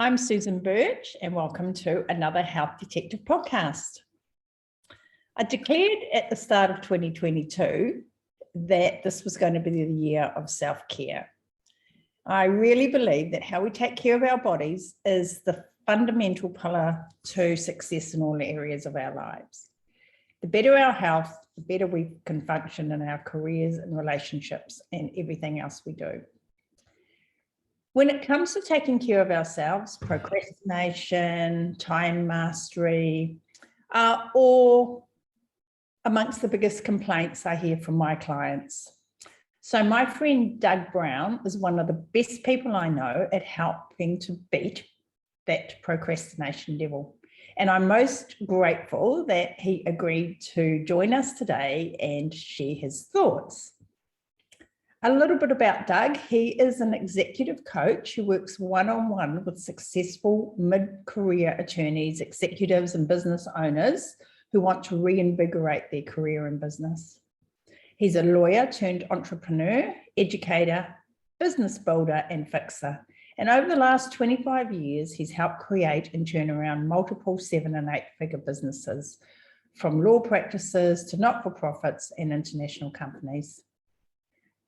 I'm Susan Birch, and welcome to another Health Detective podcast. I declared at the start of 2022 that this was going to be the year of self-care. I really believe that how we take care of our bodies is the fundamental pillar to success in all areas of our lives. The better our health, the better we can function in our careers and relationships and everything else we do. When it comes to taking care of ourselves, procrastination, time mastery are all amongst the biggest complaints I hear from my clients. So my friend Doug Brown is one of the best people I know at helping to beat that procrastination devil. And I'm most grateful that he agreed to join us today and share his thoughts. A little bit about Doug. He is an executive coach who works one-on-one with successful mid-career attorneys, executives, and business owners who want to reinvigorate their career and business. He's a lawyer turned entrepreneur, educator, business builder, and fixer. And over the last 25 years, he's helped create and turn around multiple 7- and 8-figure businesses, from law practices to not-for-profits and international companies.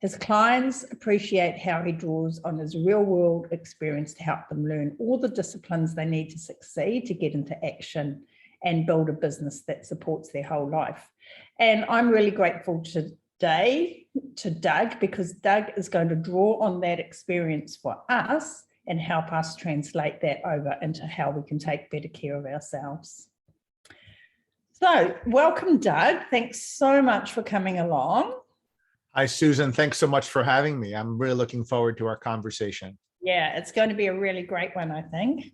His clients appreciate how he draws on his real-world experience to help them learn all the disciplines they need to succeed, to get into action and build a business that supports their whole life. And I'm really grateful today to Doug, because Doug is going to draw on that experience for us and help us translate that over into how we can take better care of ourselves. So welcome, Doug. Thanks so much for coming along. Hi, Susan. Thanks so much for having me. I'm really looking forward to our conversation. Yeah, it's going to be a really great one, I think.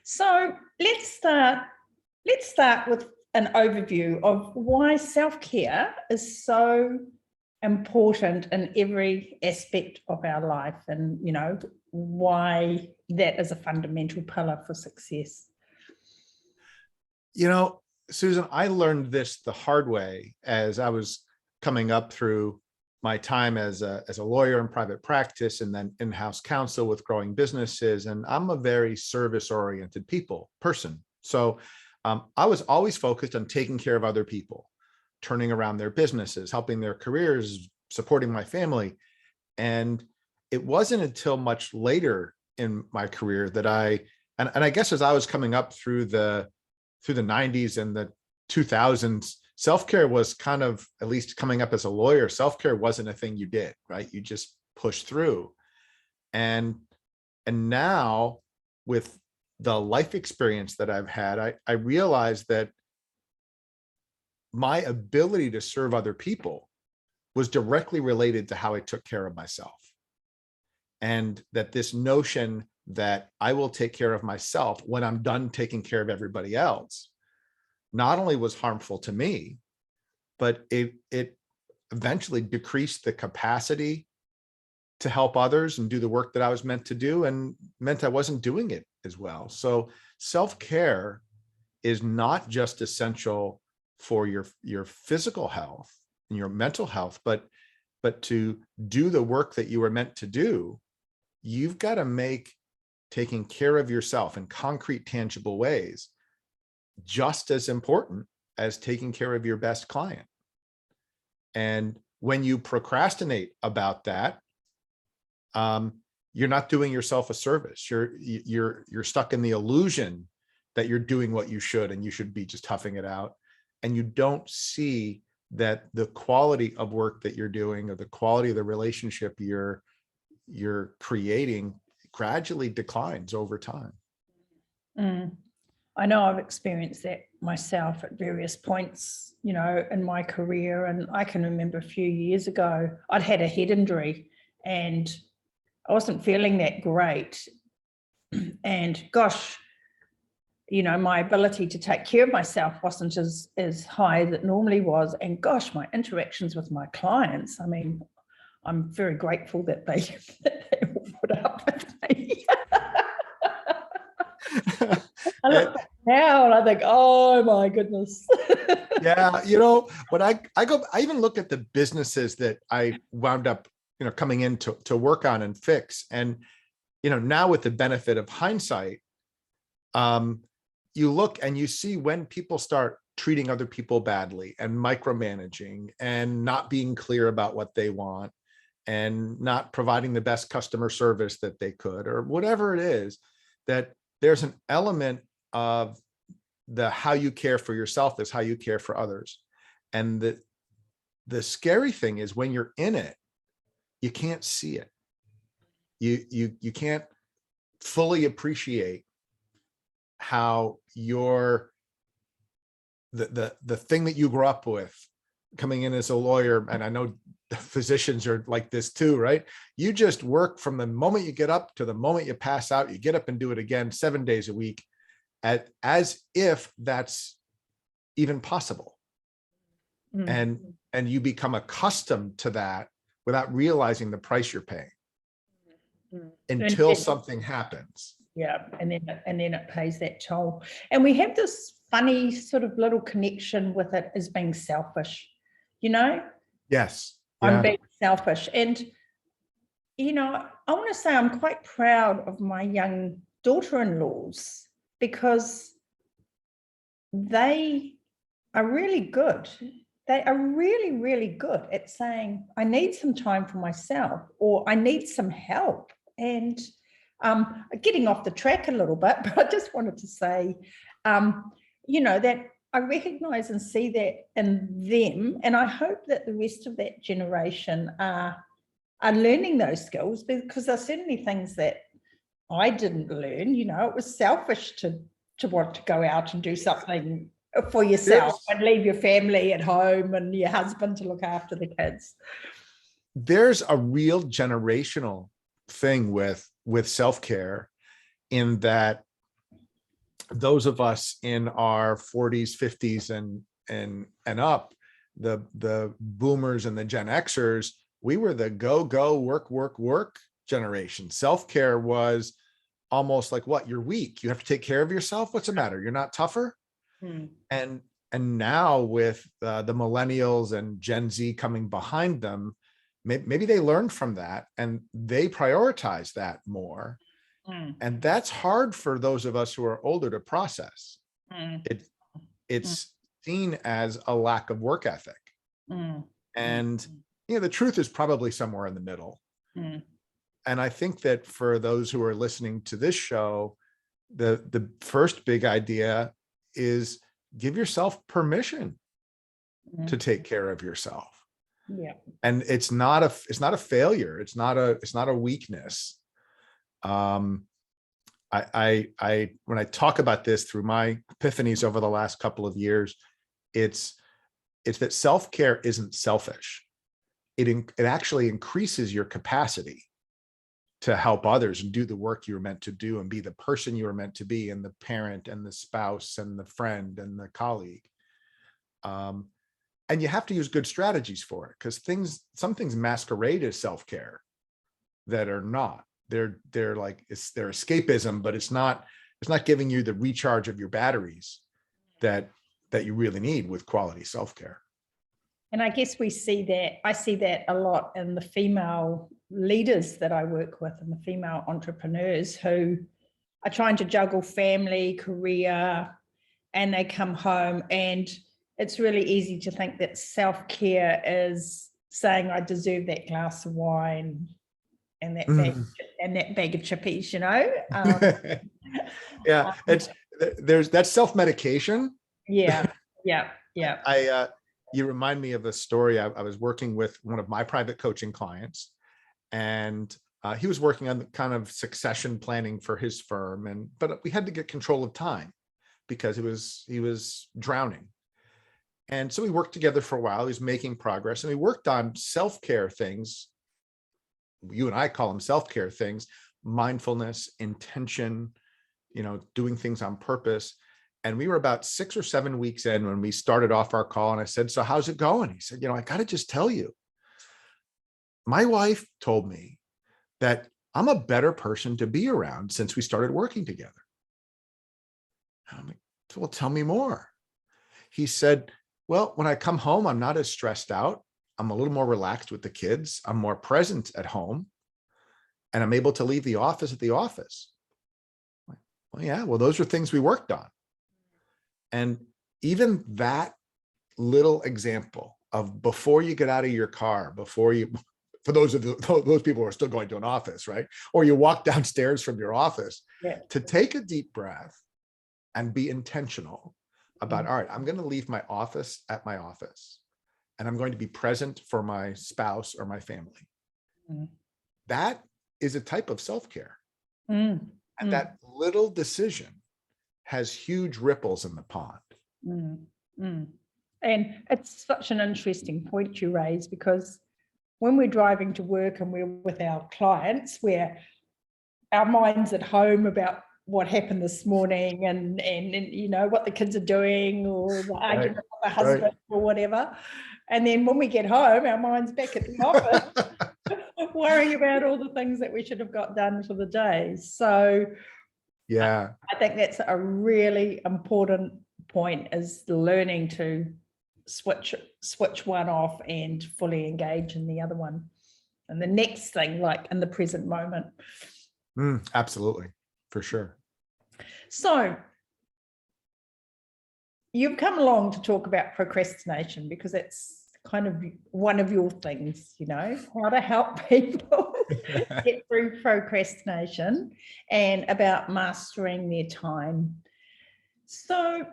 So let's start with an overview of why self-care is so important in every aspect of our life, and why that is a fundamental pillar for success. Susan, I learned this the hard way as I was coming up through my time as a lawyer in private practice and then in-house counsel with growing businesses. And I'm a very service-oriented person. So I was always focused on taking care of other people, turning around their businesses, helping their careers, supporting my family. And it wasn't until much later in my career that and I guess as I was coming up through the 90s and the 2000s, self-care was kind of, at least coming up as a lawyer, self-care wasn't a thing you did, right? You just pushed through. And now with the life experience that I've had, I realized that my ability to serve other people was directly related to how I took care of myself. And that this notion that I will take care of myself when I'm done taking care of everybody else not only was harmful to me, but it eventually decreased the capacity to help others and do the work that I was meant to do, and meant I wasn't doing it as well. So self-care is not just essential for your physical health and your mental health, but to do the work that you were meant to do, you've got to make taking care of yourself in concrete, tangible ways just as important as taking care of your best client. And when you procrastinate about that, you're not doing yourself a service. You're stuck in the illusion that you're doing what you should, and you should be just toughing it out. And you don't see that the quality of work that you're doing, or the quality of the relationship you're creating, gradually declines over time. I know I've experienced that myself at various points, in my career. And I can remember a few years ago, I'd had a head injury and I wasn't feeling that great. And gosh, my ability to take care of myself wasn't as high as it normally was. And gosh, my interactions with my clients, I'm very grateful that they put up with me. I look back now and I think, oh my goodness. Yeah, when I even look at the businesses that I wound up, coming in to work on and fix. And now with the benefit of hindsight, you look and you see when people start treating other people badly and micromanaging and not being clear about what they want and not providing the best customer service that they could, or whatever it is, that there's an element of the how you care for yourself is how you care for others. And the scary thing is when you're in it, you can't see it. You can't fully appreciate how the thing that you grew up with coming in as a lawyer, and I know physicians are like this too, right? You just work from the moment you get up to the moment you pass out. You get up and do it again 7 days a week, as if that's even possible. And you become accustomed to that without realizing the price you're paying until something happens. Yeah, and then it pays that toll. And we have this funny sort of little connection with it as being selfish, Yes. I'm Yeah. being selfish. And, I want to say I'm quite proud of my young daughter-in-laws because they are really good. They are really, really good at saying, I need some time for myself, or I need some help. And getting off the track a little bit, but I just wanted to say, that I recognize and see that in them. And I hope that the rest of that generation are learning those skills, because there's certainly things that I didn't learn. It was selfish to want to go out and do something for yourself and leave your family at home and your husband to look after the kids. There's a real generational thing with self-care, in that those of us in our 40s, 50s and up, the boomers and the Gen Xers, we were the go, work generation. Self-care was almost like, what, you're weak, you have to take care of yourself, what's the matter, you're not tougher? And now with the millennials and Gen Z coming behind them, maybe they learned from that and they prioritize that more. And that's hard for those of us who are older to process. It's seen as a lack of work ethic. And the truth is probably somewhere in the middle. And I think that for those who are listening to this show, the first big idea is give yourself permission to take care of yourself. Yeah. And it's not a failure. It's not a weakness. I when I talk about this through my epiphanies over the last couple of years, it's that self-care isn't selfish. It actually increases your capacity to help others and do the work you were meant to do and be the person you were meant to be, and the parent and the spouse and the friend and the colleague. And you have to use good strategies for it, because some things masquerade as self-care that are not. They're like, it's their escapism, but it's not giving you the recharge of your batteries that you really need with quality self-care. And I guess I see that a lot in the female leaders that I work with and the female entrepreneurs who are trying to juggle family, career, and they come home, and it's really easy to think that self-care is saying, I deserve that glass of wine and that bag of chippies, Yeah, that's self-medication. Yeah. You remind me of a story. I was working with one of my private coaching clients, and he was working on the kind of succession planning for his firm, but we had to get control of time because he was drowning. And so we worked together for a while. He was making progress, and we worked on self-care things. You and I call them self-care things: mindfulness, intention, doing things on purpose. And we were about 6 or 7 weeks in when we started off our call, and I said, so how's it going? He said, I got to just tell you, my wife told me that I'm a better person to be around since we started working together. And I'm like, well, tell me more. He said, well, when I come home, I'm not as stressed out. I'm a little more relaxed with the kids. I'm more present at home. and I'm able to leave the office at the office. Well, yeah, well, those are things we worked on. And even that little example of before you get out of your car, for those people who are still going to an office, right? Or you walk downstairs from your office, to take a deep breath and be intentional about, all right, I'm going to leave my office at my office, and I'm going to be present for my spouse or my family. That is a type of self-care. And that little decision has huge ripples in the pond. And it's such an interesting point you raise, because when we're driving to work and we're with our clients, where our mind's at home about what happened this morning and you know, what the kids are doing, or the argument with the husband or whatever. And then when we get home, our mind's back at the office worrying about all the things that we should have got done for the day. So yeah, I think that's a really important point, is learning to switch one off and fully engage in the other one. And the next thing, like in the present moment. Absolutely, for sure. So you've come along to talk about procrastination, because it's kind of one of your things, you know, how to help people get through procrastination and about mastering their time. So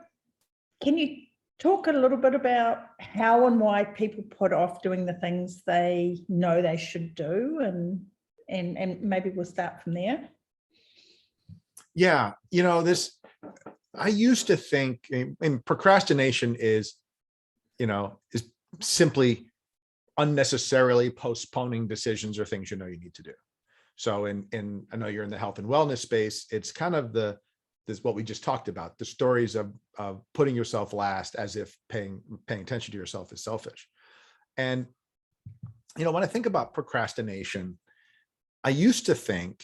can you talk a little bit about how and why people put off doing the things they know they should do, and maybe we'll start from there. Yeah, you know, I used to think, and procrastination is simply unnecessarily postponing decisions or things you know you need to do. So I know you're in the health and wellness space. It's kind of this what we just talked about, the stories of putting yourself last, as if paying attention to yourself is selfish. And when I think about procrastination, I used to think,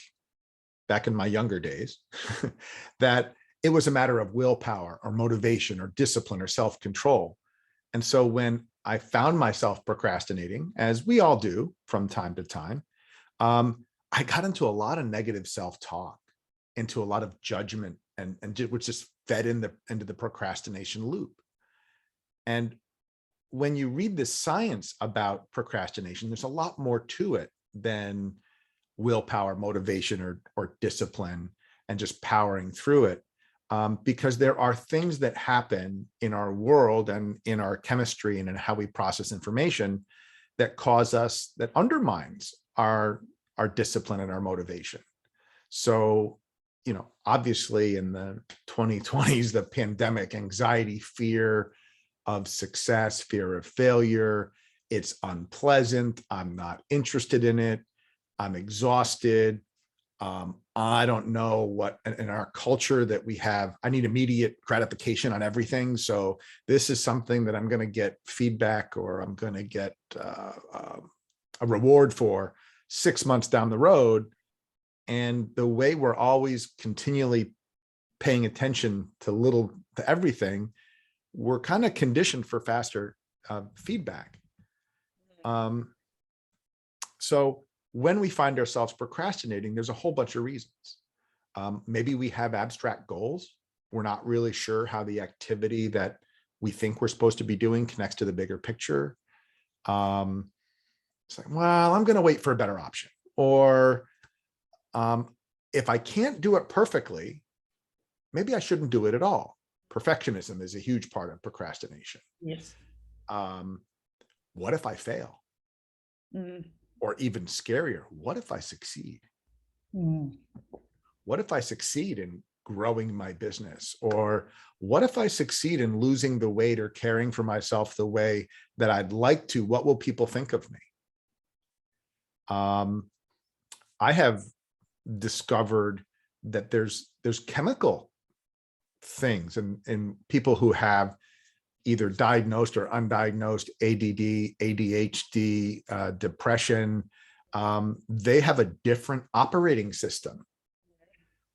back in my younger days, that it was a matter of willpower or motivation or discipline or self-control. And so when I found myself procrastinating, as we all do from time to time, I got into a lot of negative self-talk, into a lot of judgment, and which just fed into the procrastination loop. And when you read the science about procrastination, there's a lot more to it than willpower, motivation, or discipline, and just powering through it. Because there are things that happen in our world and in our chemistry and in how we process information that undermines our discipline and our motivation. So, obviously in the 2020s, the pandemic, anxiety, fear of success, fear of failure, it's unpleasant, I'm not interested in it, I'm exhausted. I don't know what in our culture that we have, I need immediate gratification on everything. So this is something that I'm going to get feedback, or I'm going to get a reward for 6 months down the road. And the way we're always continually paying attention to everything, we're kind of conditioned for faster feedback. So when we find ourselves procrastinating, there's a whole bunch of reasons. Maybe we have abstract goals. We're not really sure how the activity that we think we're supposed to be doing connects to the bigger picture. It's like, well, I'm going to wait for a better option. Or if I can't do it perfectly, maybe I shouldn't do it at all. Perfectionism is a huge part of procrastination. Yes. What if I fail? Or even scarier, what if I succeed? What if I succeed in growing my business? Or what if I succeed in losing the weight or caring for myself the way that I'd like to? What will people think of me? I have discovered that there's chemical things in people who have either diagnosed or undiagnosed ADD, ADHD, depression. They have a different operating system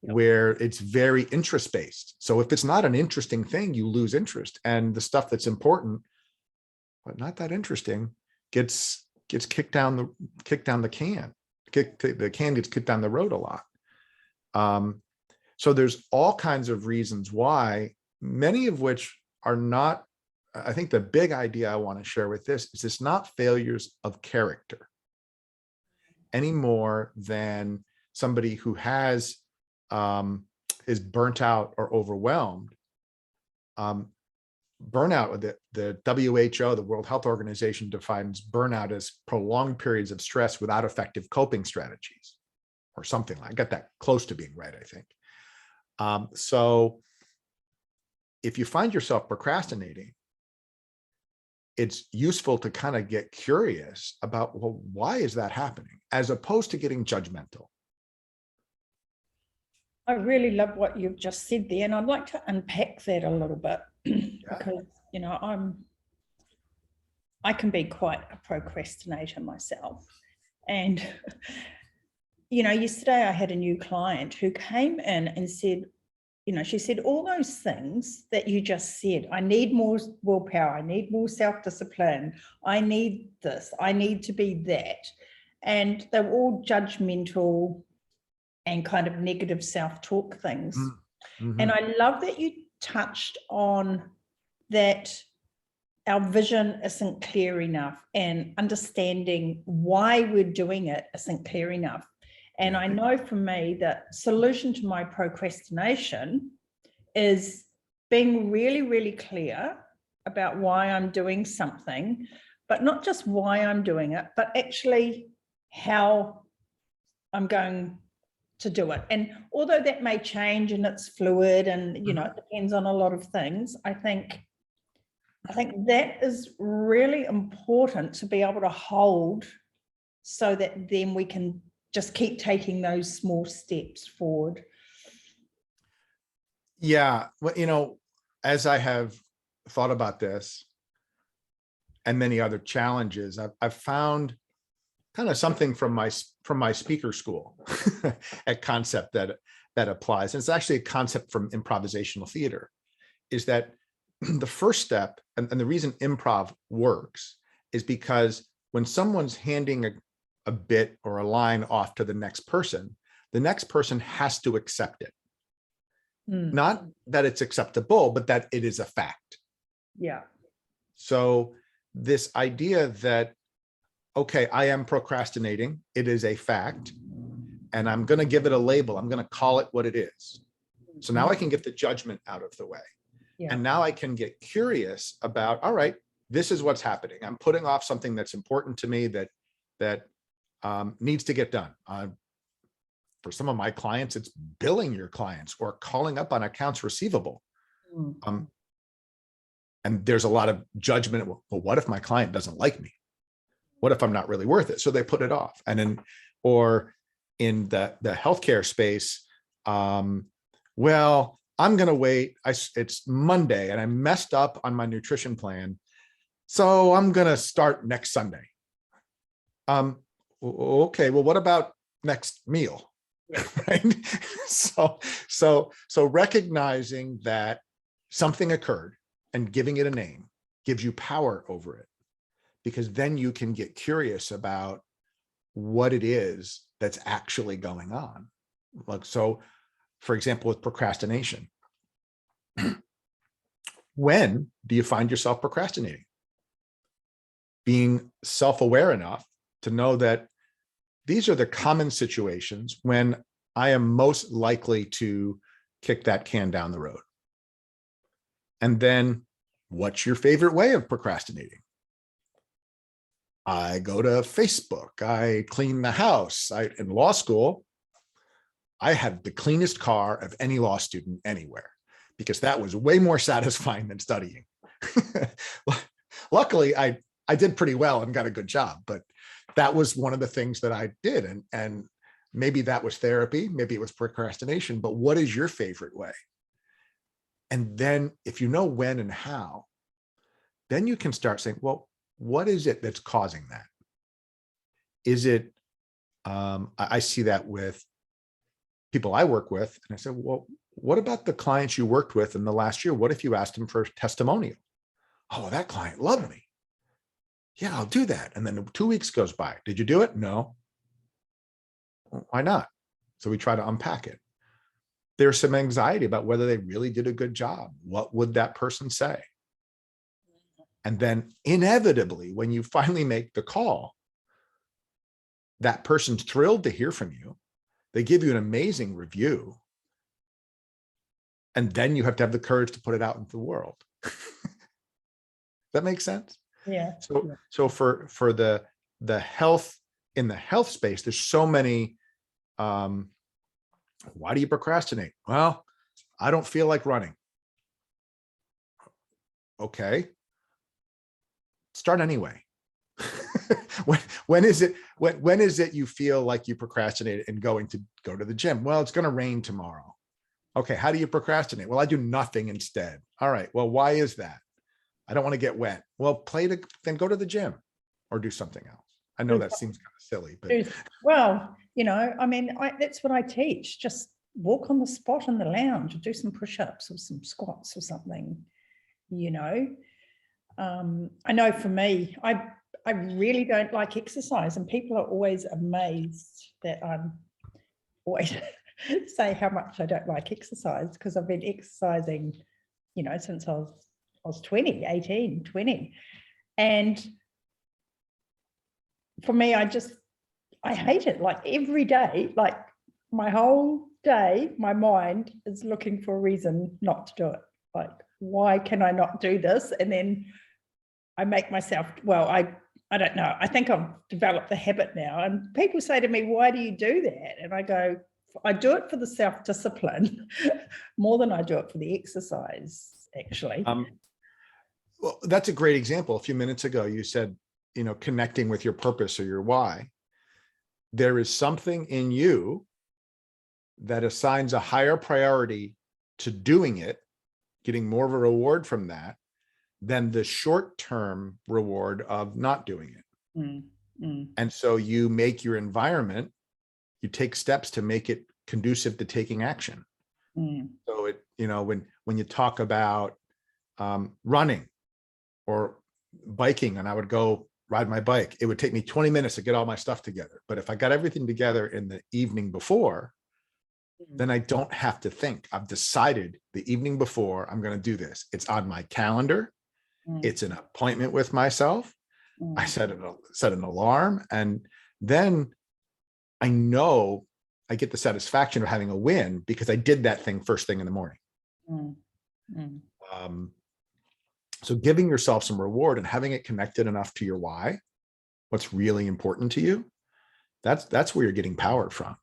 where it's very interest-based. So if it's not an interesting thing, you lose interest, and the stuff that's important but not that interesting gets kicked down the can. the can gets kicked down the road a lot. So there's all kinds of reasons why, many of which are not, I think the big idea I want to share with this is it's not failures of character any more than somebody who has is burnt out or overwhelmed. Burnout, the WHO, the World Health Organization, defines burnout as prolonged periods of stress without effective coping strategies, or something like. I got that close to being right, I think. So if you find yourself procrastinating, it's useful to kind of get curious about, well, why is that happening, as opposed to getting judgmental. I really love what you've just said there, and I'd like to unpack that a little bit because, you know, I can be quite a procrastinator myself. And, you know, yesterday I had a new client who came in and said, you know, she said all those things that you just said. I need more willpower. I need more self-discipline. I need this. I need to be that. And they were all judgmental and kind of negative self-talk things. Mm-hmm. And I love that you touched on that our vision isn't clear enough, and understanding why we're doing it isn't clear enough. And I know for me that solution to my procrastination is being really, really clear about why I'm doing something, but not just why I'm doing it, but actually how I'm going to do it. And although that may change and it's fluid and, you know, it depends on a lot of things, I think that is really important to be able to hold, so that then we can just keep taking those small steps forward. Yeah, well, you know, as I have thought about this and many other challenges, I've found kind of something from my speaker school, a concept that applies. And it's actually a concept from improvisational theater, is that the first step, and the reason improv works, is because when someone's handing a bit or a line off to the next person has to accept it. Not that it's acceptable, but that it is a fact. Yeah. So this idea that, okay, I am procrastinating, it is a fact, and I'm going to give it a label. I'm going to call it what it is. So now I can get the judgment out of the way. Yeah. And now I can get curious about, all right, this is what's happening. I'm putting off something that's important to me that needs to get done. For some of my clients, it's billing your clients or calling up on accounts receivable. And there's a lot of judgment. Well, what if my client doesn't like me? What if I'm not really worth it? So they put it off. And then, or in the healthcare space, well, I'm going to wait. It's Monday and I messed up on my nutrition plan, so I'm going to start next Sunday. Okay, well, what about next meal? Right? So recognizing that something occurred and giving it a name gives you power over it, because then you can get curious about what it is that's actually going on. Like, so for example, with procrastination, when do you find yourself procrastinating? Being self-aware enough to know that these are the common situations when I am most likely to kick that can down the road. And then, what's your favorite way of procrastinating? I go to Facebook, I clean the house. In law school, I had the cleanest car of any law student anywhere, because that was way more satisfying than studying. Luckily, I did pretty well and got a good job, but that was one of the things that I did. And maybe that was therapy, maybe it was procrastination, but what is your favorite way? And then if you know when and how, then you can start saying, well, what is it that's causing that? Is it, I see that with people I work with, and I said, well, what about the clients you worked with in the last year? What if you asked them for a testimonial? Oh, that client loved me. Yeah, I'll do that. And then 2 weeks goes by. Did you do it? No. Why not? So we try to unpack it. There's some anxiety about whether they really did a good job. What would that person say? And then inevitably, when you finally make the call, that person's thrilled to hear from you. They give you an amazing review. And then you have to have the courage to put it out into the world. That makes sense? Yeah. So for the health, in the health space, there's so many, why do you procrastinate? Well, I don't feel like running. Okay. Start anyway. When is it you feel like you procrastinate and go to the gym? Well, it's going to rain tomorrow. Okay. How do you procrastinate? Well, I do nothing instead. All right. Well, why is that? I don't want to get wet. Well, then go to the gym or do something else. I know that seems kind of silly, but well, I mean, that's what I teach. Just walk on the spot in the lounge, or do some push-ups or some squats or something. I know for me, I really don't like exercise, and people are always amazed that I'm always say how much I don't like exercise, because I've been exercising, since I was 20. And for me, I hate it. Like every day, like my whole day, my mind is looking for a reason not to do it. Like, why can I not do this? And then I make myself, I don't know. I think I've developed the habit now. And people say to me, why do you do that? And I go, I do it for the self-discipline more than I do it for the exercise, actually. Well, that's a great example. A few minutes ago, you said, connecting with your purpose or your why. There is something in you that assigns a higher priority to doing it, getting more of a reward from that than the short-term reward of not doing it. And so you make your environment, you take steps to make it conducive to taking action. So when you talk about running or biking, and I would go ride my bike, it would take me 20 minutes to get all my stuff together. But if I got everything together in the evening before, then I don't have to think. I've decided the evening before I'm going to do this. It's on my calendar. It's an appointment with myself. I set an alarm, and then I know I get the satisfaction of having a win because I did that thing first thing in the morning. So giving yourself some reward and having it connected enough to your why, what's really important to you, that's where you're getting power from.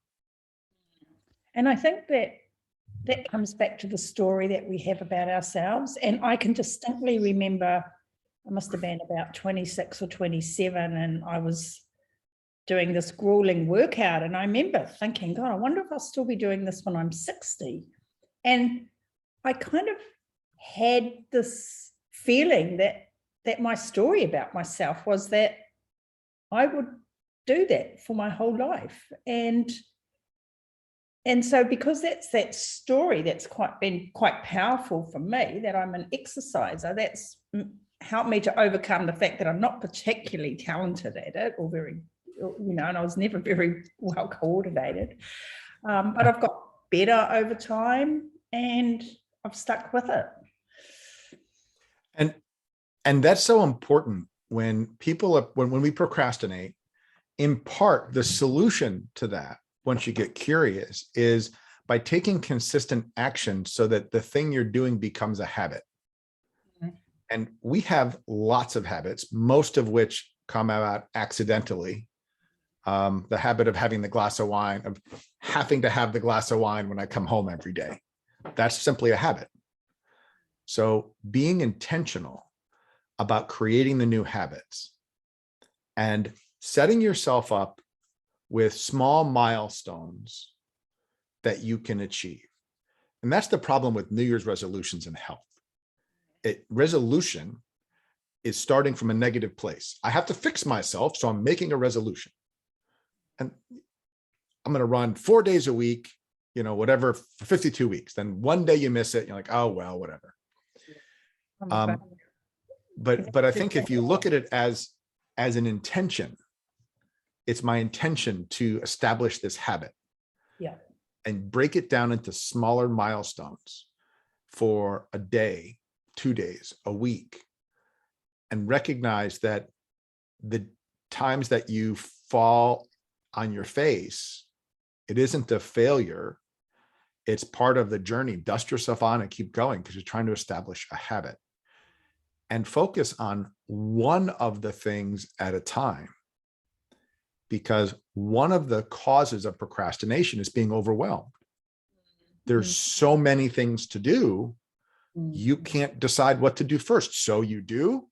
And I think that comes back to the story that we have about ourselves. And I can distinctly remember, I must have been about 26 or 27, and I was doing this grueling workout. And I remember thinking, God, I wonder if I'll still be doing this when I'm 60. And I kind of had this feeling that my story about myself was that I would do that for my whole life. And so because that's that story that's been quite powerful for me, that I'm an exerciser, that's helped me to overcome the fact that I'm not particularly talented at it, or very, and I was never very well coordinated. But I've got better over time, and I've stuck with it. And that's so important when we procrastinate. In part, the solution to that, once you get curious, is by taking consistent action so that the thing you're doing becomes a habit. And we have lots of habits, most of which come about accidentally. The habit of having the glass of wine, of having to have the glass of wine when I come home every day. That's simply a habit. So being intentional about creating the new habits and setting yourself up with small milestones that you can achieve. And that's the problem with New Year's resolutions in health. Resolution is starting from a negative place. I have to fix myself, so I'm making a resolution. And I'm going to run 4 days a week, whatever, for 52 weeks. Then one day you miss it, and you're like, oh, well, whatever. But I think if you look at it as an intention, it's my intention to establish this habit. Yeah. And break it down into smaller milestones for a day, 2 days, a week, and recognize that the times that you fall on your face, it isn't a failure. It's part of the journey. Dust yourself on and keep going because you're trying to establish a habit. And focus on one of the things at a time. Because one of the causes of procrastination is being overwhelmed. There's so many things to do, you can't decide what to do first. So you do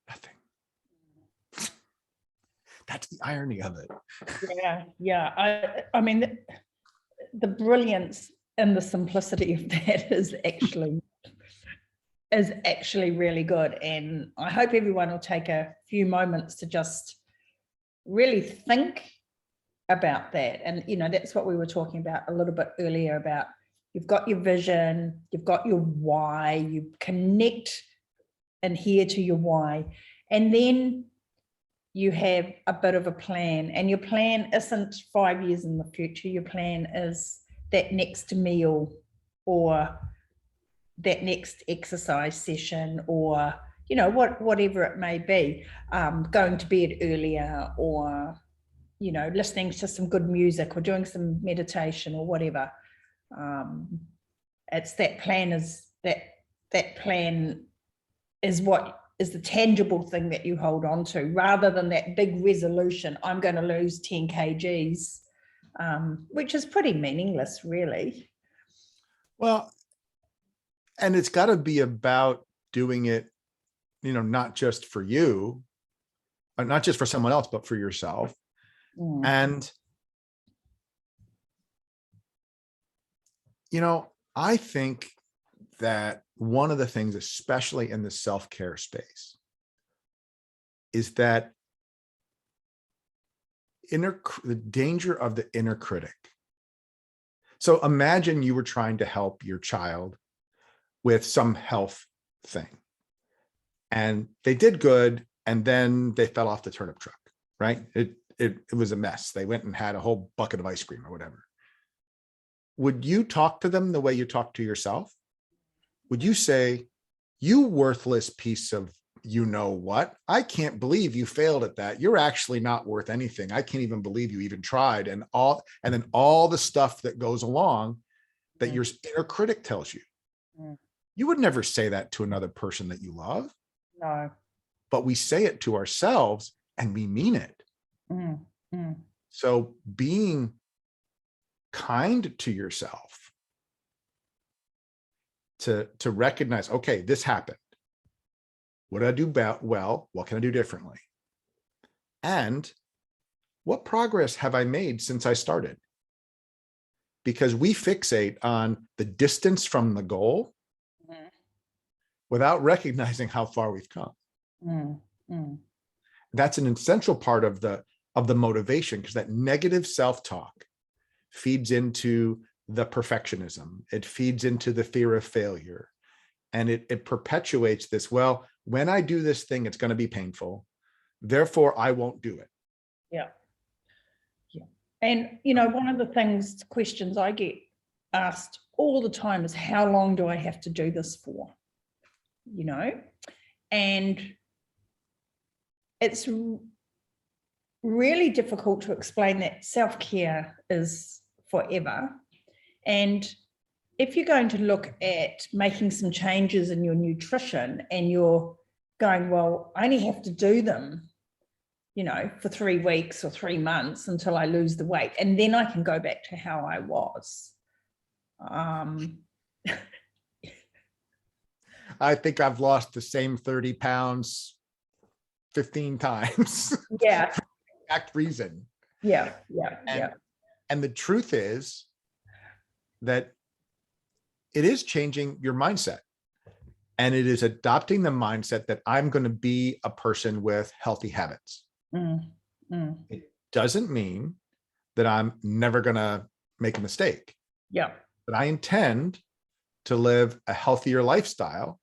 nothing. That's the irony of it. Yeah. I mean, the brilliance and the simplicity of that is actually really good. And I hope everyone will take a few moments to just really think about that. And, that's what we were talking about a little bit earlier about you've got your vision, you've got your why, you connect and adhere to your why. And then you have a bit of a plan, and your plan isn't 5 years in the future. Your plan is that next meal or that next exercise session or, whatever it may be, going to bed earlier or, listening to some good music or doing some meditation or whatever. It's that plan is what is the tangible thing that you hold on to, rather than that big resolution, I'm going to lose 10 kgs, which is pretty meaningless, really. Well, and it's got to be about doing it, not just for you, not just for someone else, but for yourself. And, I think that one of the things, especially in the self-care space, is that the danger of the inner critic. So imagine you were trying to help your child with some health thing, and they did good, and then they fell off the turnip truck, right? It was a mess. They went and had a whole bucket of ice cream or whatever. Would you talk to them the way you talk to yourself? Would you say, you worthless piece of what? I can't believe you failed at that. You're actually not worth anything. I can't even believe you even tried. And then all the stuff that goes along that your inner critic tells you. You would never say that to another person that you love. No. But we say it to ourselves and we mean it. So being kind to yourself, to recognize, okay, this happened. What did I do well? What can I do differently? And what progress have I made since I started? Because we fixate on the distance from the goal without recognizing how far we've come. That's an essential part of the motivation, because that negative self-talk feeds into the perfectionism. It feeds into the fear of failure. And it perpetuates this, well, when I do this thing, it's going to be painful. Therefore, I won't do it. Yeah. And, one of the questions I get asked all the time is, how long do I have to do this for? And it's really difficult to explain that self-care is forever. And if you're going to look at making some changes in your nutrition and you're going, well, I only have to do them, for 3 weeks or 3 months until I lose the weight, and then I can go back to how I was. I think I've lost the same 30 pounds 15 times. Yeah. For the exact reason. Yeah. And the truth is that it is changing your mindset. And it is adopting the mindset that I'm going to be a person with healthy habits. It doesn't mean that I'm never going to make a mistake. Yeah. But I intend to live a healthier lifestyle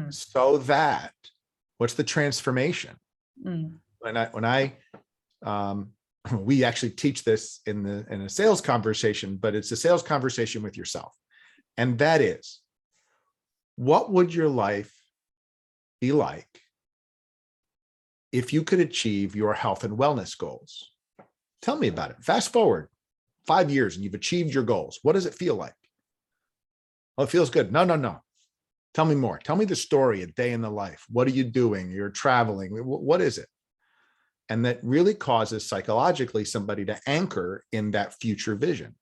so that, what's the transformation? When I we actually teach this in a sales conversation, but it's a sales conversation with yourself. And that is, what would your life be like if you could achieve your health and wellness goals? Tell me about it. Fast forward 5 years and you've achieved your goals. What does it feel like? Oh, it feels good. No. Tell me more. Tell me the story, a day in the life. What are you doing? You're traveling. What is it? And that really causes psychologically somebody to anchor in that future vision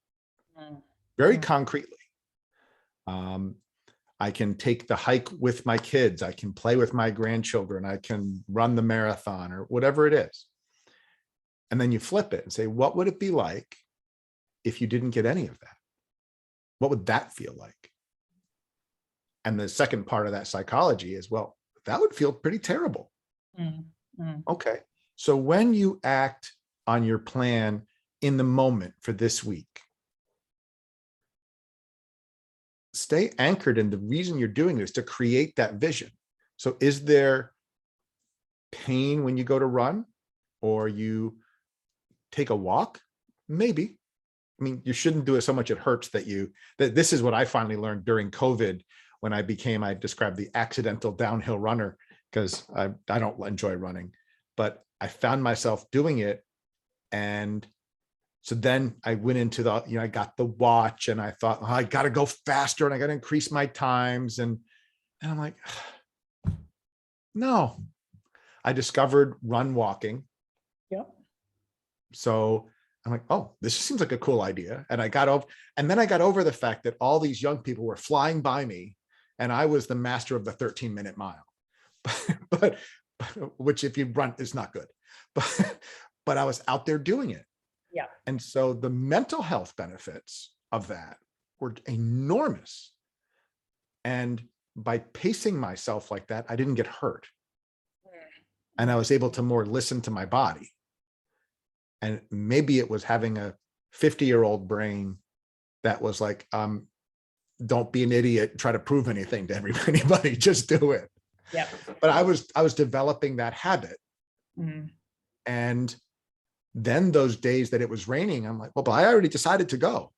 very concretely. I can take the hike with my kids. I can play with my grandchildren. I can run the marathon or whatever it is. And then you flip it and say, what would it be like if you didn't get any of that? What would that feel like? And the second part of that psychology is, well, that would feel pretty terrible. Okay. So when you act on your plan in the moment for this week, stay anchored in the reason you're doing this to create that vision. So is there pain when you go to run or you take a walk? Maybe. I mean, you shouldn't do it so much it hurts that this is what I finally learned during COVID when I described the accidental downhill runner, because I don't enjoy running, but I found myself doing it. And so then I went into I got the watch and I thought, I got to go faster and I got to increase my times. And I'm like, no, I discovered run walking. Yep. So I'm like, oh, this seems like a cool idea. And I got over the fact that all these young people were flying by me and I was the master of the 13-minute mile, but which if you run is not good, but I was out there doing it. Yeah. And so the mental health benefits of that were enormous. And by pacing myself like that, I didn't get hurt. And I was able to more listen to my body. And maybe it was having a 50-year-old brain that was like, don't be an idiot, try to prove anything to anybody, just do it. Yeah. But I was developing that habit. And then those days that it was raining, I'm like, well, but I already decided to go.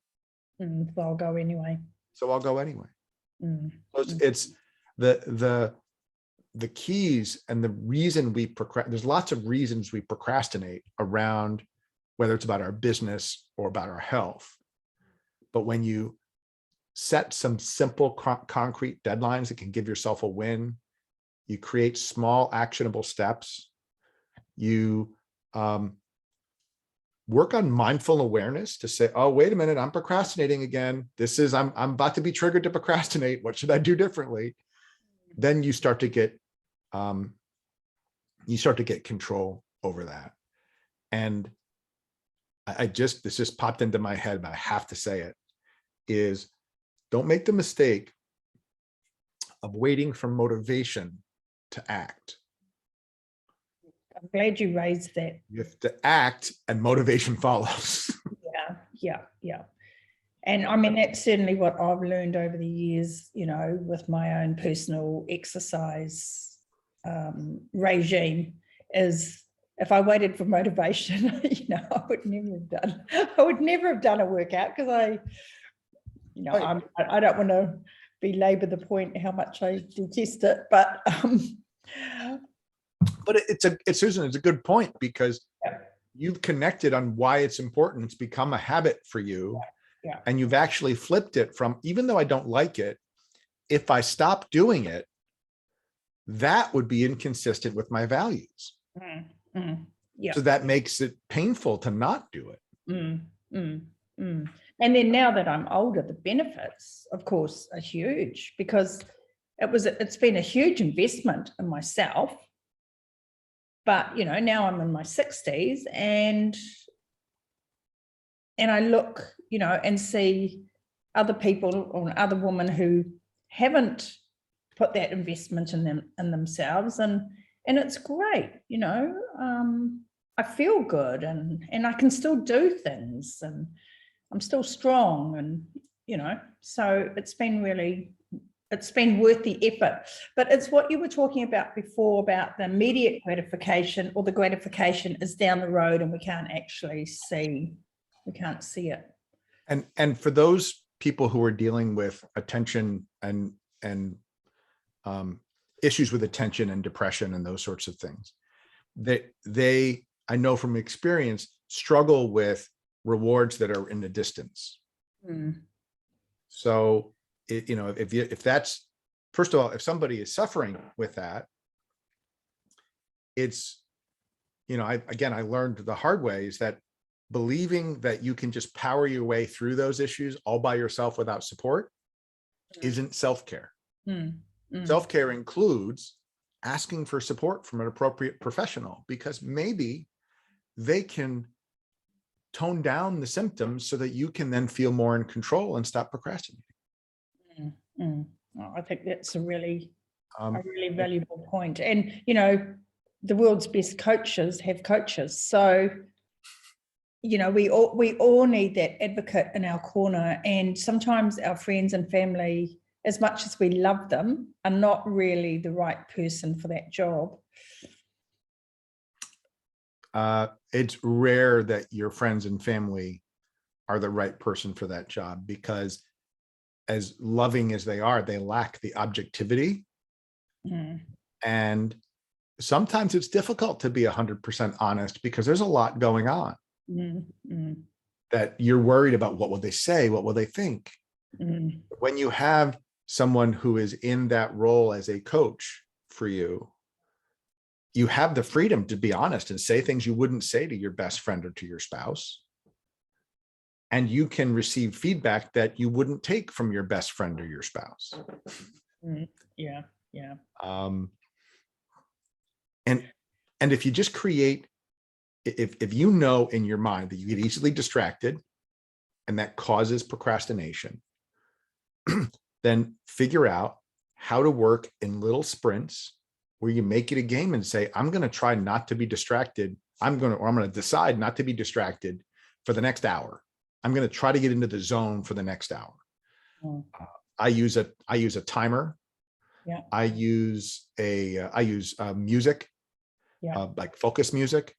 So I'll go anyway. So I'll go anyway. So it's the keys and the reason we there's lots of reasons we procrastinate around, whether it's about our business or about our health. But when you set some simple concrete deadlines that can give yourself a win, you create small actionable steps, you work on mindful awareness to say, oh, wait a minute, I'm procrastinating again. I'm about to be triggered to procrastinate. What should I do differently? Then you start to get control over that. And this just popped into my head, but I have to say it, is don't make the mistake of waiting for motivation to act. I'm glad you raised that. You have to act and motivation follows. Yeah. And I mean, that's certainly what I've learned over the years, with my own personal exercise regime, is if I waited for motivation, I would never have done a workout, because I don't want to belabor the point how much I detest it, but Susan, it's a good point, because you've connected on why it's important. It's become a habit for you. Yeah. And you've actually flipped it from, even though I don't like it, if I stop doing it, that would be inconsistent with my values. Yeah. So that makes it painful to not do it. And then now that I'm older, the benefits, of course, are huge, because it's been a huge investment in myself. But, now I'm in my 60s and I look, and see other people or other women who haven't put that investment in themselves. And it's great, I feel good and I can still do things and I'm still strong, and, so it's been really it's been worth the effort. But it's what you were talking about before about the immediate gratification, or the gratification is down the road and we can't see it. And for those people who are dealing with attention and issues with attention and depression and those sorts of things, they I know from experience struggle with rewards that are in the distance. So if that's, first of all, if somebody is suffering with that, it's, I learned the hard way is that believing that you can just power your way through those issues all by yourself without support isn't self-care. Self-care includes asking for support from an appropriate professional, because maybe they can tone down the symptoms so that you can then feel more in control and stop procrastinating. I think that's a really valuable point. And, the world's best coaches have coaches. So, we all need that advocate in our corner. And sometimes our friends and family, as much as we love them, are not really the right person for that job. It's rare that your friends and family are the right person for that job, because as loving as they are, they lack the objectivity. And sometimes it's difficult to be 100% honest because there's a lot going on that you're worried about. What will they say? What will they think? When you have someone who is in that role as a coach for you, you have the freedom to be honest and say things you wouldn't say to your best friend or to your spouse. And you can receive feedback that you wouldn't take from your best friend or your spouse. Yeah. And if you just create, if you know in your mind that you get easily distracted and that causes procrastination, then figure out how to work in little sprints where you make it a game and say, I'm going to try not to be distracted. I'm going to decide not to be distracted for the next hour. I'm going to try to get into the zone for the next hour. I use a timer. Yeah. I use music, like focus music,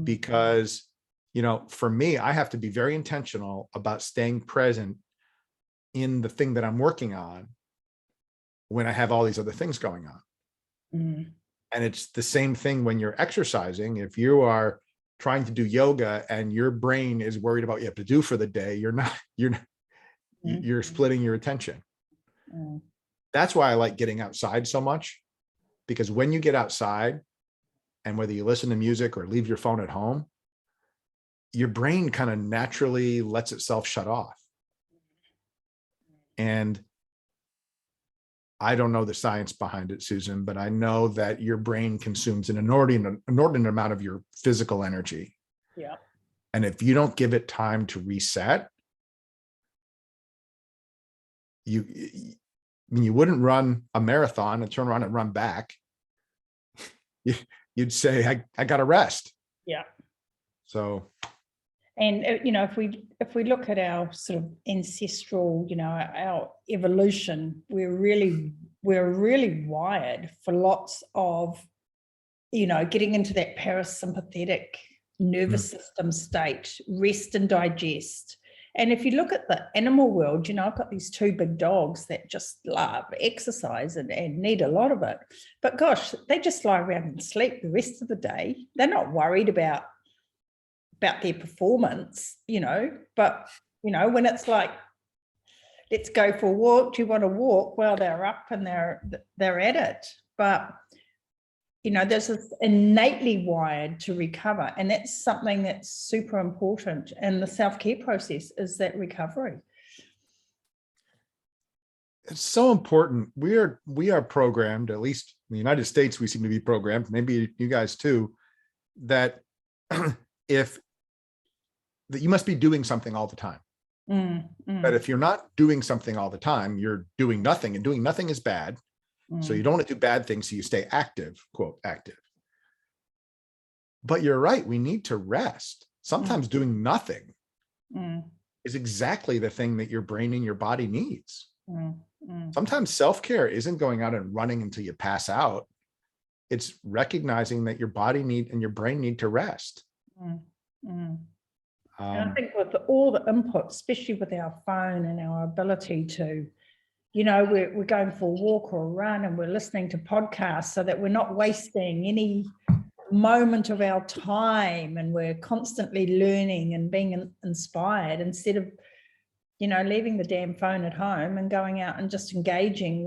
because, for me, I have to be very intentional about staying present in the thing that I'm working on when I have all these other things going on. And it's the same thing when you're exercising. If you are trying to do yoga and your brain is worried about what you have to do for the day, you're splitting your attention. That's why I like getting outside so much, because when you get outside, and whether you listen to music or leave your phone at home, your brain kind of naturally lets itself shut off. And I don't know the science behind it, Susan, but I know that your brain consumes an inordinate amount of your physical energy. Yeah. And if you don't give it time to reset, you wouldn't run a marathon and turn around and run back. You'd say, I got to rest. Yeah. So. And, if we look at our sort of ancestral, our evolution, we're really wired for lots of, getting into that parasympathetic nervous system state, rest and digest. And if you look at the animal world, I've got these two big dogs that just love exercise and need a lot of it. But gosh, they just lie around and sleep the rest of the day. They're not worried about their performance, but, when it's like, let's go for a walk, do you want to walk? Well, they're up and they're at it. But, there's this innately wired to recover. And that's something that's super important. And the self-care process is that recovery. It's so important. We are programmed, at least in the United States, we seem to be programmed, maybe you guys too, that that you must be doing something all the time. But if you're not doing something all the time, you're doing nothing, and doing nothing is bad. So you don't want to do bad things. So you stay active, quote, active. But you're right. We need to rest. Sometimes doing nothing is exactly the thing that your brain and your body needs. Sometimes self-care isn't going out and running until you pass out. It's recognizing that your body and your brain need to rest. And I think with all the input, especially with our phone and our ability to, you know, we're going for a walk or a run and we're listening to podcasts so that we're not wasting any moment of our time, and we're constantly learning and being inspired instead of, you know, leaving the damn phone at home and going out and just engaging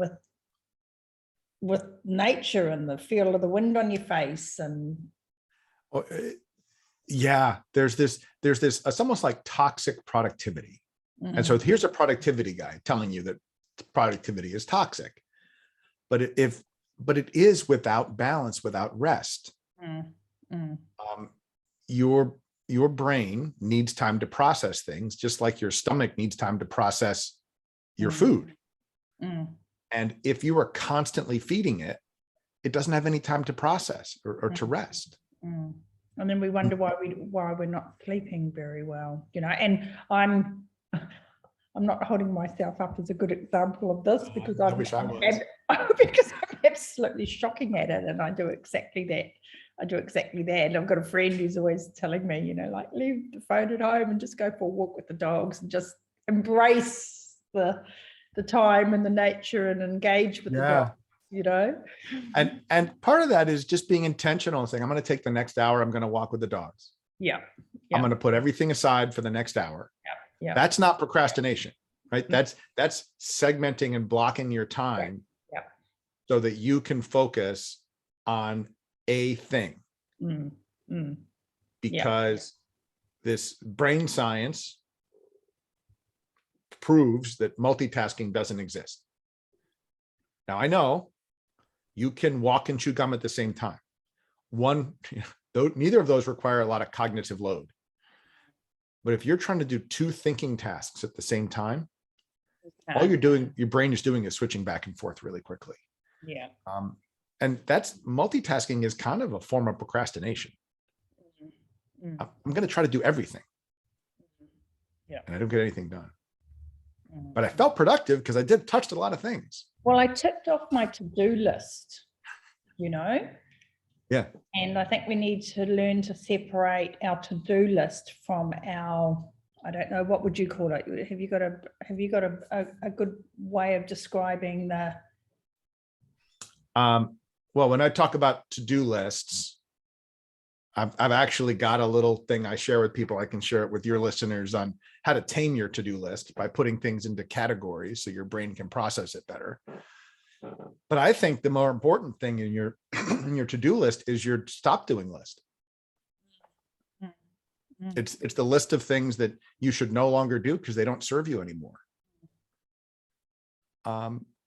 with nature and the feel of the wind on your face. And yeah, there's this, it's almost like toxic productivity. And so here's a productivity guy telling you that productivity is toxic, but it is without balance, without rest. Your brain needs time to process things, just like your stomach needs time to process your food. And if you are constantly feeding it, it doesn't have any time to process or to rest. And then we wonder why we're not sleeping very well, you know. And I'm not holding myself up as a good example of this because because I'm absolutely shocking at it, and I do exactly that. And I've got a friend who's always telling me, you know, like, leave the phone at home and just go for a walk with the dogs and just embrace the time and the nature and engage with the dogs, you know. And part of that is just being intentional and saying, I'm going to take the next hour, I'm going to walk with the dogs. I'm going to put everything aside for the next hour. That's not procrastination, right? That's segmenting and blocking your time so that you can focus on a thing. Because this brain science proves that multitasking doesn't exist. Now, I know you can walk and chew gum at the same time. Neither of those require a lot of cognitive load. But if you're trying to do two thinking tasks at the same time, all you're doing, your brain is doing, is switching back and forth really quickly. And that's multitasking is kind of a form of procrastination. I'm going to try to do everything. And I don't get anything done. But I felt productive because I touched a lot of things. Well, I ticked off my to-do list, you know. And I think we need to learn to separate our to-do list from our, I don't know, what would you call it? Have you got a good way of describing the? Well, when I talk about to-do lists, I've actually got a little thing I share with people. I can share it with your listeners on how to tame your to-do list by putting things into categories so your brain can process it better. But I think the more important thing in your to-do list is your stop doing list. It's the list of things that you should no longer do because they don't serve you anymore.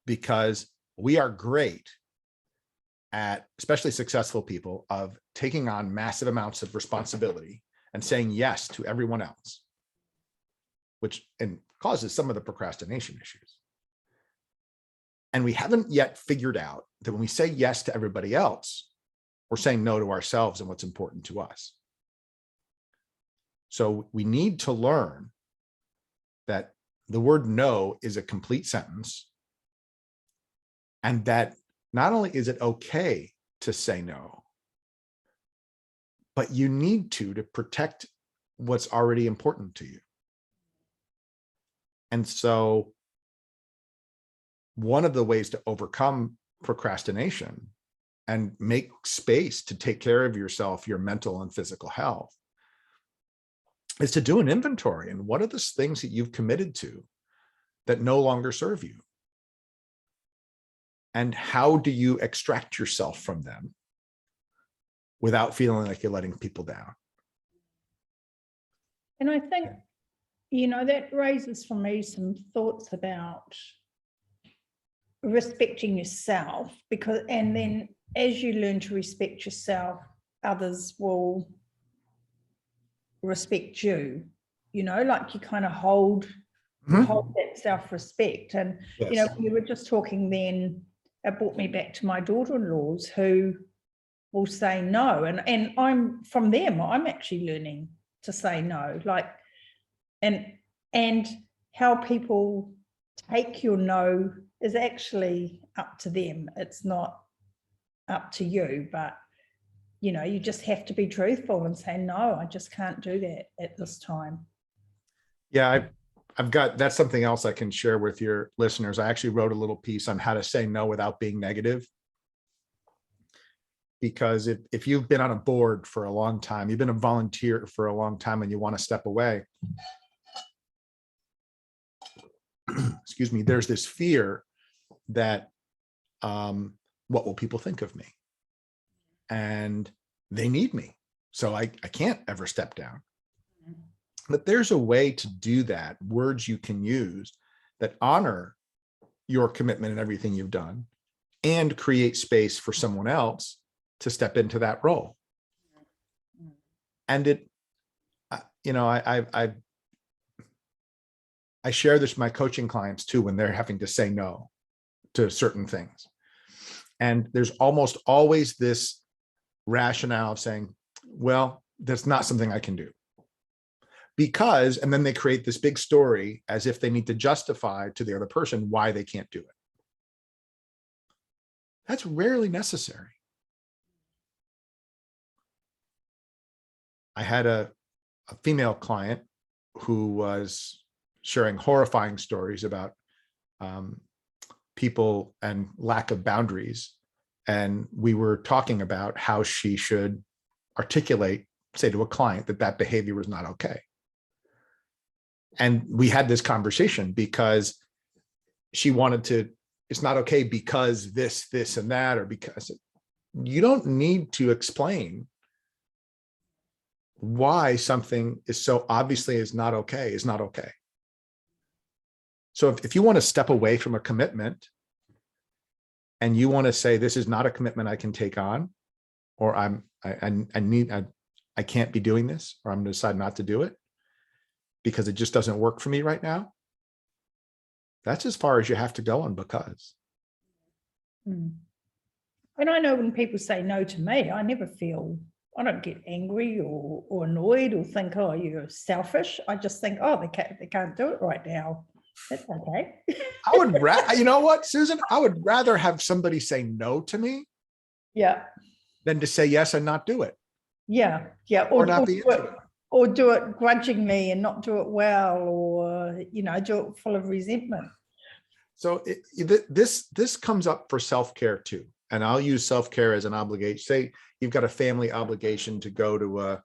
Because we are great at, especially successful people, of taking on massive amounts of responsibility and saying yes to everyone else, which causes some of the procrastination issues. And we haven't yet figured out that when we say yes to everybody else, we're saying no to ourselves and what's important to us. So we need to learn that the word no is a complete sentence, and that not only is it okay to say no, but you need to protect what's already important to you. And so one of the ways to overcome procrastination and make space to take care of yourself, your mental and physical health, is to do an inventory. And what are the things that you've committed to that no longer serve you? And how do you extract yourself from them without feeling like you're letting people down? And I think, you know, that raises for me some thoughts about respecting yourself, and then as you learn to respect yourself, others will respect you, you know, like you kind of hold that self-respect. And, you know, we were just talking then, it brought me back to my daughter-in-laws who will say no. And I'm from them, I'm actually learning to say no, like, and how people take your no is actually up to them. It's not up to you, but you know, you just have to be truthful and say, no, I just can't do that at this time. Yeah, I've got, that's something else I can share with your listeners. I actually wrote a little piece on how to say no without being negative. Because if you've been on a board for a long time, you've been a volunteer for a long time and you want to step away, excuse me, there's this fear that what will people think of me? And they need me. So I can't ever step down. But there's a way to do that, words you can use that honor your commitment and everything you've done and create space for someone else to step into that role. And it, you know, I share this with my coaching clients too, when they're having to say no to certain things. And there's almost always this rationale of saying, well, that's not something I can do. Because, and then they create this big story as if they need to justify to the other person why they can't do it. That's rarely necessary. I had a female client who was sharing horrifying stories about people and lack of boundaries. And we were talking about how she should articulate, say to a client, that that behavior was not okay. And we had this conversation because she wanted to, it's not okay because this, and that, or because you don't need to explain why something is so obviously is not okay. So if you want to step away from a commitment and you want to say, this is not a commitment I can take on, or I can't be doing this, or I'm going to decide not to do it because it just doesn't work for me right now. That's as far as you have to go on because. And I know when people say no to me, I don't get angry or annoyed or think, oh, you're selfish. I just think, oh, they can't do it right now. That's okay. I would rather, you know what, Susan, I would rather have somebody say no to me. Yeah. Than to say yes and not do it. Yeah. Yeah. Or not be into it. Or do it grudgingly and not do it well, or, you know, do it full of resentment. So this comes up for self-care too. And I'll use self-care as an obligation. Say you've got a family obligation to go to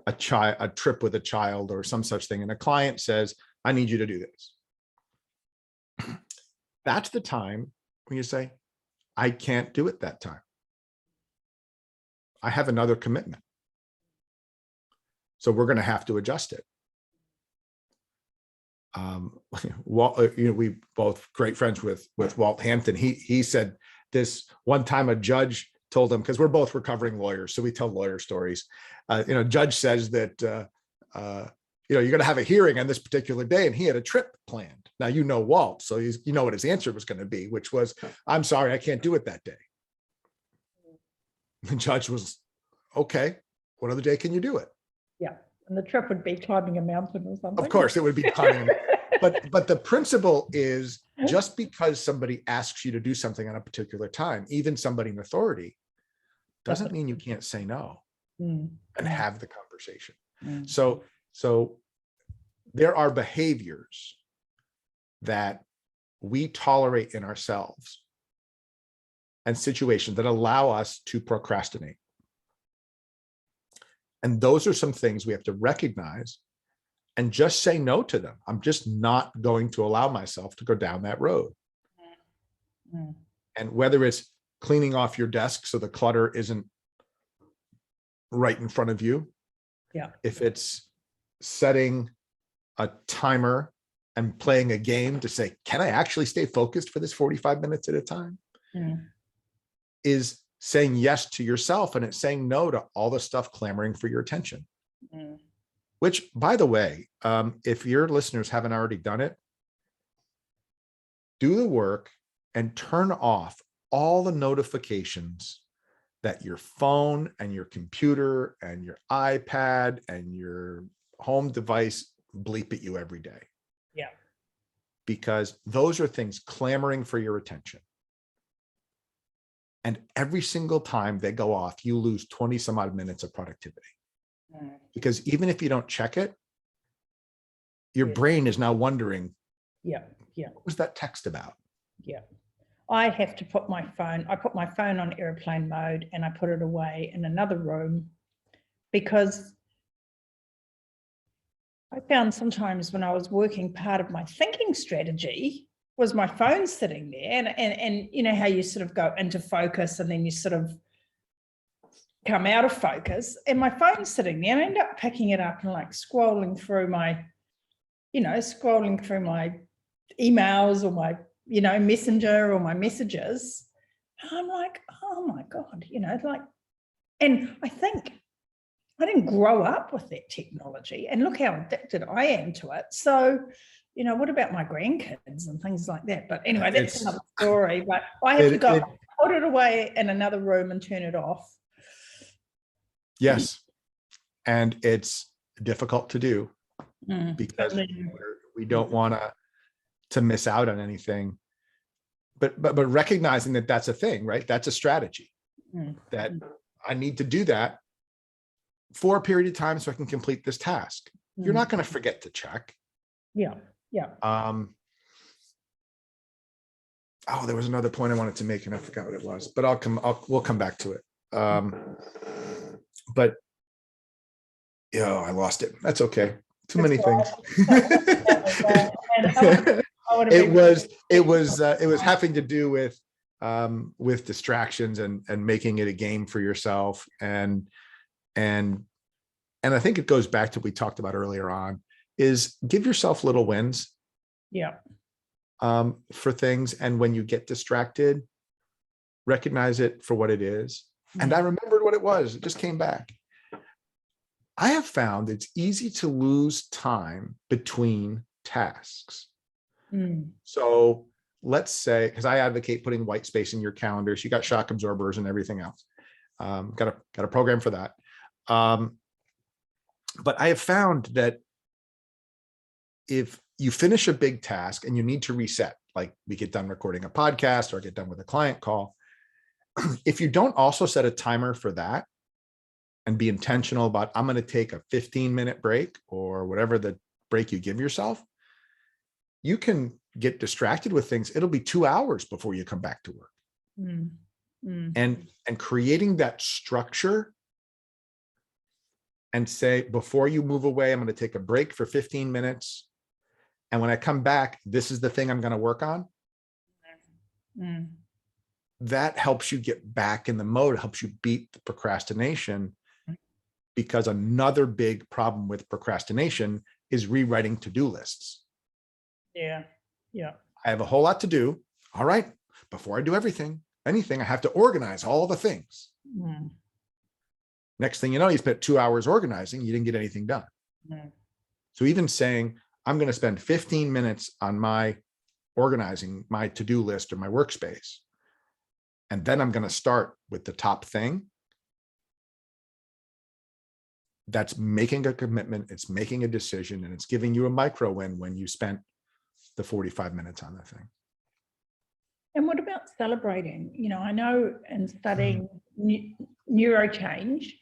a trip with a child or some such thing. And a client says, I need you to do this. That's the time when you say, I can't do it that time. I have another commitment. So we're going to have to adjust it. We both great friends with Walt Hampton. He said this one time, a judge told him, because we're both recovering lawyers, so we tell lawyer stories. Judge says that you're going to have a hearing on this particular day, and he had a trip planned. Now Walt, so you know what his answer was going to be, which was, I'm sorry, I can't do it that day. The judge was, okay, what other day can you do it? Yeah. And the trip would be climbing a mountain or something. Of course, it would be climbing. But the principle is, just because somebody asks you to do something on a particular time, even somebody in authority, doesn't mean you can't say no and have the conversation. So there are behaviors that we tolerate in ourselves and situations that allow us to procrastinate. And those are some things we have to recognize and just say no to them. I'm just not going to allow myself to go down that road. And whether it's cleaning off your desk so the clutter isn't right in front of you. Yeah. If it's setting a timer and playing a game to say, can I actually stay focused for this 45 minutes at a time? Is saying yes to yourself, and it's saying no to all the stuff clamoring for your attention. Which, by the way, if your listeners haven't already done it, do the work and turn off all the notifications that your phone and your computer and your iPad and your home device bleep at you every day. Yeah. because those are things clamoring for your attention. And every single time they go off, you lose 20 some odd minutes of productivity. Because even if you don't check it, your brain is now wondering, what was that text about? I have to put my phone, I put my phone on airplane mode and I put it away in another room, because I found sometimes when I was working, part of my thinking strategy was my phone sitting there, and you know how you sort of go into focus and then you sort of come out of focus, and my phone's sitting there, and I end up picking it up and like scrolling through my emails or my, Messenger or my messages. And I'm like, oh my God, like, and I think I didn't grow up with that technology, and look how addicted I am to it. So, what about my grandkids and things like that? But anyway, that's another story. But I have to go put it away in another room and turn it off. Yes. And it's difficult to do because we don't want to miss out on anything. But recognizing that that's a thing, right? That's a strategy that I need to do that for a period of time so I can complete this task. You're not going to forget to check. Yeah. Oh, there was another point I wanted to make and I forgot what it was, but we'll come back to it. But I lost it. That's okay. Too many things. It was having to do with distractions and making it a game for yourself. And I think it goes back to what we talked about earlier on, is give yourself little wins. For things. And when you get distracted, recognize it for what it is. And I remembered what it was. It just came back. I have found it's easy to lose time between tasks. So let's say, because I advocate putting white space in your calendars, you got shock absorbers and everything else. Got a program for that. But I have found that if you finish a big task and you need to reset, like we get done recording a podcast or get done with a client call, if you don't also set a timer for that and be intentional about, I'm going to take a 15-minute break or whatever the break you give yourself, you can get distracted with things. It'll be 2 hours before you come back to work. And creating that structure and say, before you move away, I'm going to take a break for 15 minutes. And when I come back, this is the thing I'm going to work on. That helps you get back in the mode, helps you beat the procrastination, because another big problem with procrastination is rewriting to-do lists. I have a whole lot to do. All right. Before I do anything, I have to organize all the things. Next thing you know, you spent 2 hours organizing, you didn't get anything done. So even saying, I'm going to spend 15 minutes on my organizing my to-do list or my workspace, and then I'm going to start with the top thing. That's making a commitment. It's making a decision, and it's giving you a micro win when you spent the 45 minutes on the thing. And what about celebrating? I know in studying neurochange,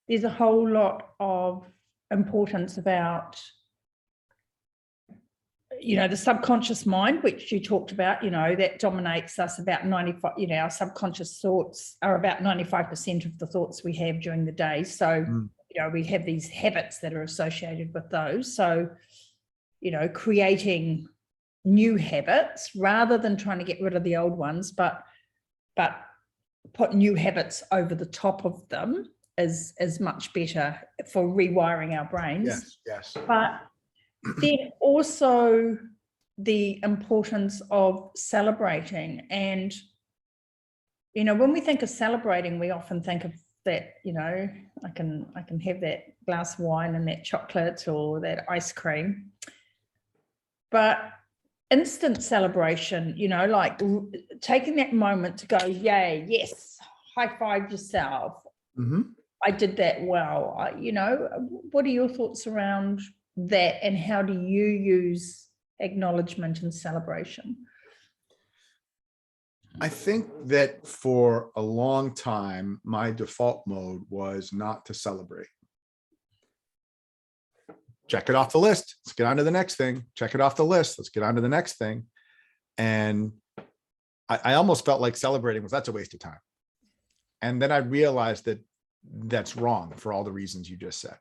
there's a whole lot of importance about, the subconscious mind, which you talked about, that dominates us about 95, our subconscious thoughts are about 95% of the thoughts we have during the day. So, we have these habits that are associated with those. So, creating new habits rather than trying to get rid of the old ones, but put new habits over the top of them is much better for rewiring our brains. Yes. But then also the importance of celebrating. And, when we think of celebrating, we often think of that, I can have that glass of wine and that chocolate or that ice cream. But instant celebration, like taking that moment to go, yay, yes, high five yourself. I did that well. What are your thoughts around that, and how do you use acknowledgement and celebration? I think that for a long time, my default mode was not to celebrate. Check it off the list. Let's get on to the next thing. Check it off the list. Let's get on to the next thing. And I almost felt like celebrating that's a waste of time. And then I realized that that's wrong for all the reasons you just said.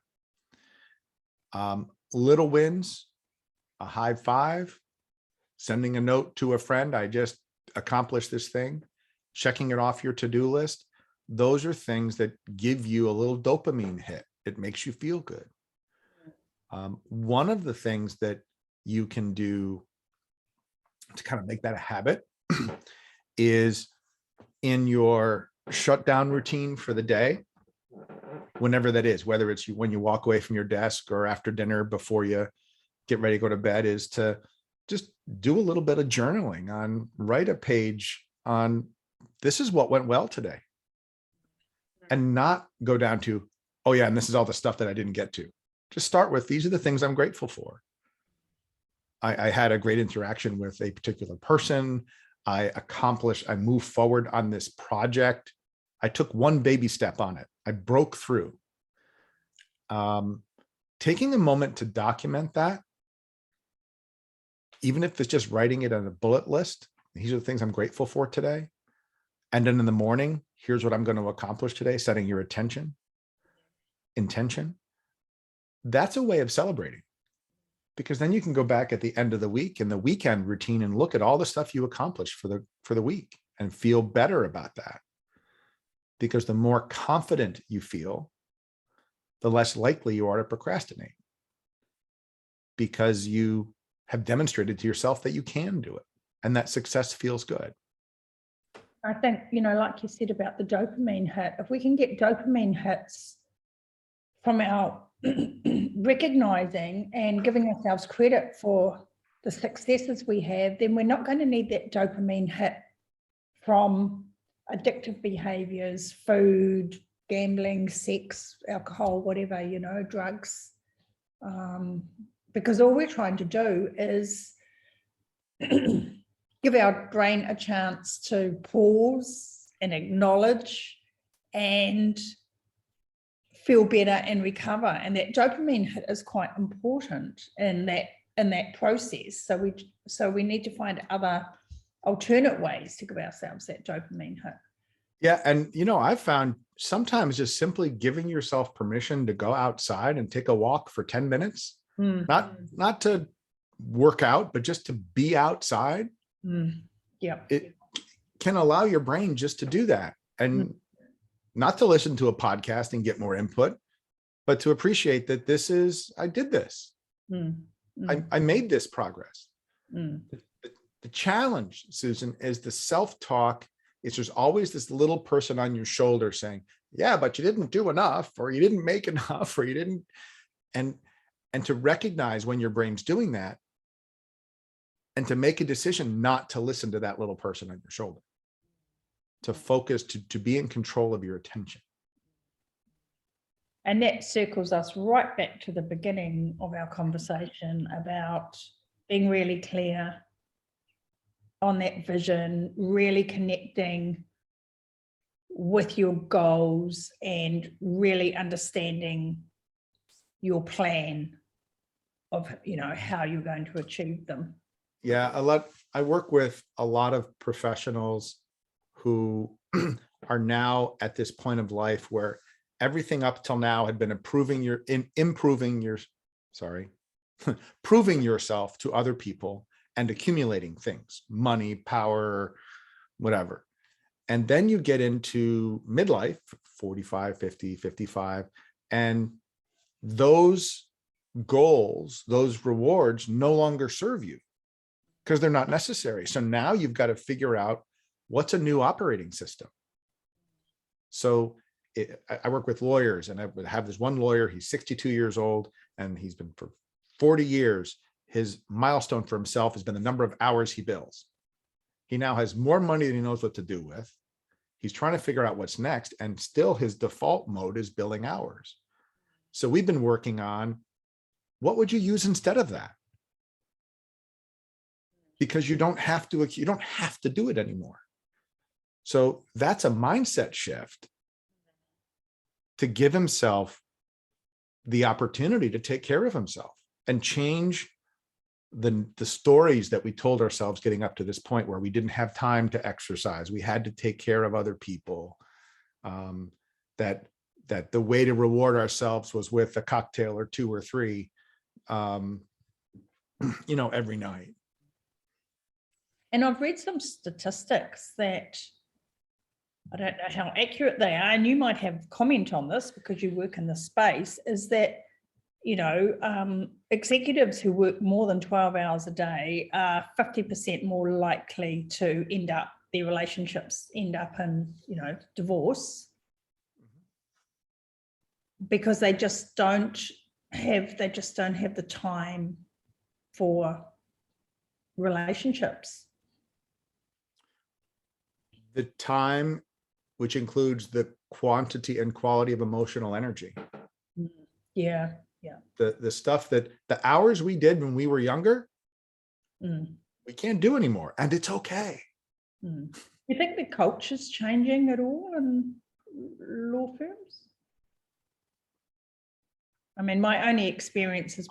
Little wins, a high five, sending a note to a friend, I just accomplished this thing, checking it off your to-do list. Those are things that give you a little dopamine hit. It makes you feel good. One of the things that you can do to kind of make that a habit is in your shutdown routine for the day, whenever that is, whether it's when you walk away from your desk or after dinner before you get ready to go to bed, is to just do a little bit of journaling on, write a page on, this is what went well today. And not go down to, oh yeah, and this is all the stuff that I didn't get to. Just start with, these are the things I'm grateful for. I had a great interaction with a particular person. I moved forward on this project. I took one baby step on it. I broke through. Taking a moment to document that, even if it's just writing it on a bullet list, these are the things I'm grateful for today. And then in the morning, here's what I'm going to accomplish today, setting your intention. That's a way of celebrating, because then you can go back at the end of the week in the weekend routine and look at all the stuff you accomplished for the week and feel better about that. Because the more confident you feel, the less likely you are to procrastinate, because you have demonstrated to yourself that you can do it and that success feels good. I think, like you said about the dopamine hit, if we can get dopamine hits from our recognizing and giving ourselves credit for the successes we have, then we're not going to need that dopamine hit from addictive behaviors, food, gambling, sex, alcohol, whatever, drugs. Because all we're trying to do is give our brain a chance to pause and acknowledge and feel better and recover. And that dopamine hit is quite important in that process. So we need to find other alternate ways to give ourselves that dopamine hit. Yeah. And, I've found sometimes just simply giving yourself permission to go outside and take a walk for 10 minutes, not to work out, but just to be outside. Yeah. It can allow your brain just to do that, and not to listen to a podcast and get more input, but to appreciate that I did this. I made this progress. The challenge, Susan, is the self-talk. There's always this little person on your shoulder saying, yeah, but you didn't do enough, or you didn't make enough, or you didn't. And to recognize when your brain's doing that, and to make a decision not to listen to that little person on your shoulder, to focus, to be in control of your attention. And that circles us right back to the beginning of our conversation about being really clear on that vision, really connecting with your goals and really understanding your plan of, how you're going to achieve them. Yeah, I work with a lot of professionals who are now at this point of life where everything up till now had been proving yourself to other people and accumulating things, money, power, whatever. And then you get into midlife, 45, 50, 55, and those goals, those rewards no longer serve you because they're not necessary. So now you've got to figure out what's a new operating system. So I work with lawyers, and I have this one lawyer, he's 62 years old, and he's been for 40 years. His milestone for himself has been the number of hours he bills. He now has more money than he knows what to do with. He's trying to figure out what's next, and still his default mode is billing hours. So we've been working on what would you use instead of that? Because you don't have to do it anymore. So that's a mindset shift to give himself the opportunity to take care of himself and change the stories that we told ourselves getting up to this point, where we didn't have time to exercise. We had to take care of other people. That the way to reward ourselves was with a cocktail or 2 or 3, every night. And I've read some statistics that, I don't know how accurate they are, and you might have comment on this because you work in the space, is that, executives who work more than 12 hours a day are 50% more likely to their relationships end up in, divorce, because they just don't have the time for relationships. The time, which includes the quantity and quality of emotional energy. Yeah. The stuff that the hours we did when we were younger, we can't do anymore, and it's okay. You think the culture's changing at all in law firms? I mean, my only experience is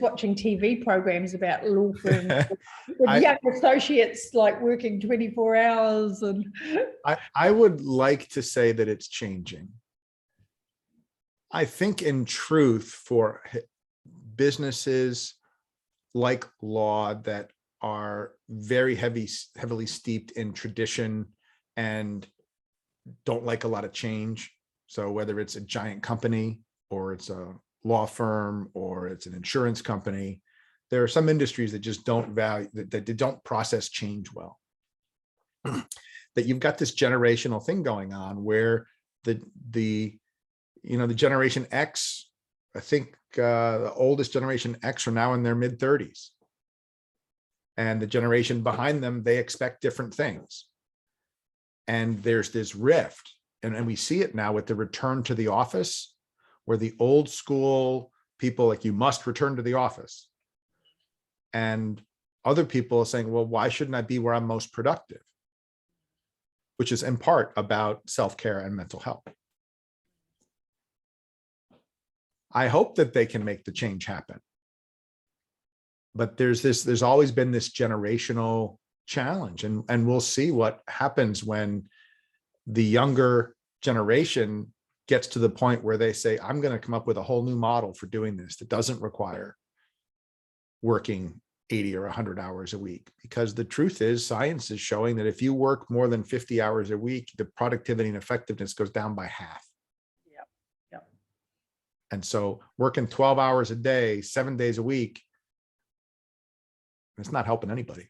watching TV programs about law firms with young associates like working 24 hours. And I would like to say that it's changing. I think in truth, for businesses like law that are very heavily steeped in tradition and don't like a lot of change. So whether it's a giant company or it's a law firm or it's an insurance company, there are some industries that just don't value, that they don't process change well. That you've got this generational thing going on where the Generation X, I think the oldest Generation X are now in their mid-30s. And the generation behind them, they expect different things. And there's this rift. And we see it now with the return to the office, where the old school people, like, you must return to the office. And other people are saying, well, why shouldn't I be where I'm most productive? Which is in part about self-care and mental health. I hope that they can make the change happen. But there's always been this generational challenge, and we'll see what happens when the younger generation gets to the point where they say, I'm going to come up with a whole new model for doing this that doesn't require working 80 or 100 hours a week. Because the truth is, science is showing that if you work more than 50 hours a week, the productivity and effectiveness goes down by half. Yep. And so working 12 hours a day, 7 days a week, it's not helping anybody.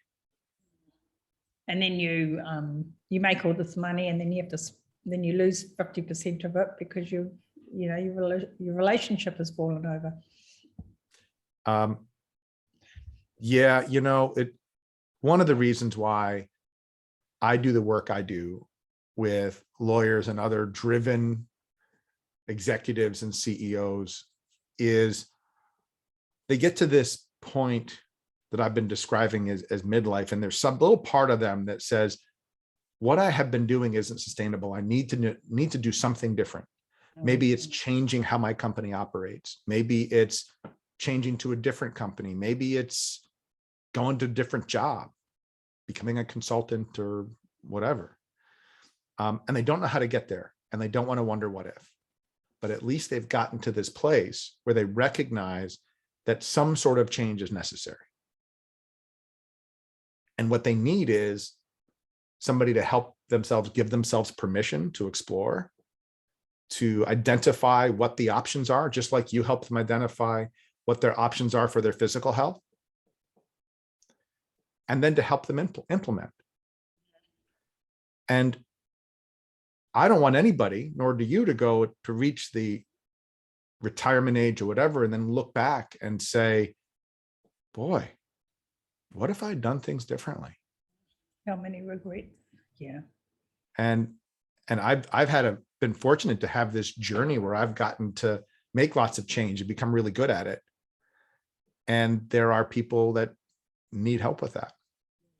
And then you make all this money, and then then you lose 50% of it because your relationship has fallen over. Yeah, one of the reasons why I do the work I do with lawyers and other driven executives and CEOs is they get to this point that I've been describing as midlife, and there's some little part of them that says, what I have been doing isn't sustainable. I need to do something different. Maybe it's changing how my company operates. Maybe it's changing to a different company. Maybe it's going to a different job, becoming a consultant or whatever. And they don't know how to get there, and they don't want to wonder what if. But at least they've gotten to this place where they recognize that some sort of change is necessary. And what they need is somebody to help themselves, give themselves permission to explore, to identify what the options are, just like you help them identify what their options are for their physical health, and then to help them implement. And I don't want anybody, nor do you, to go to reach the retirement age or whatever, and then look back and say, boy, what if I'd done things differently? How many regrets? Yeah. And I've been fortunate to have this journey where I've gotten to make lots of change and become really good at it. And there are people that need help with that.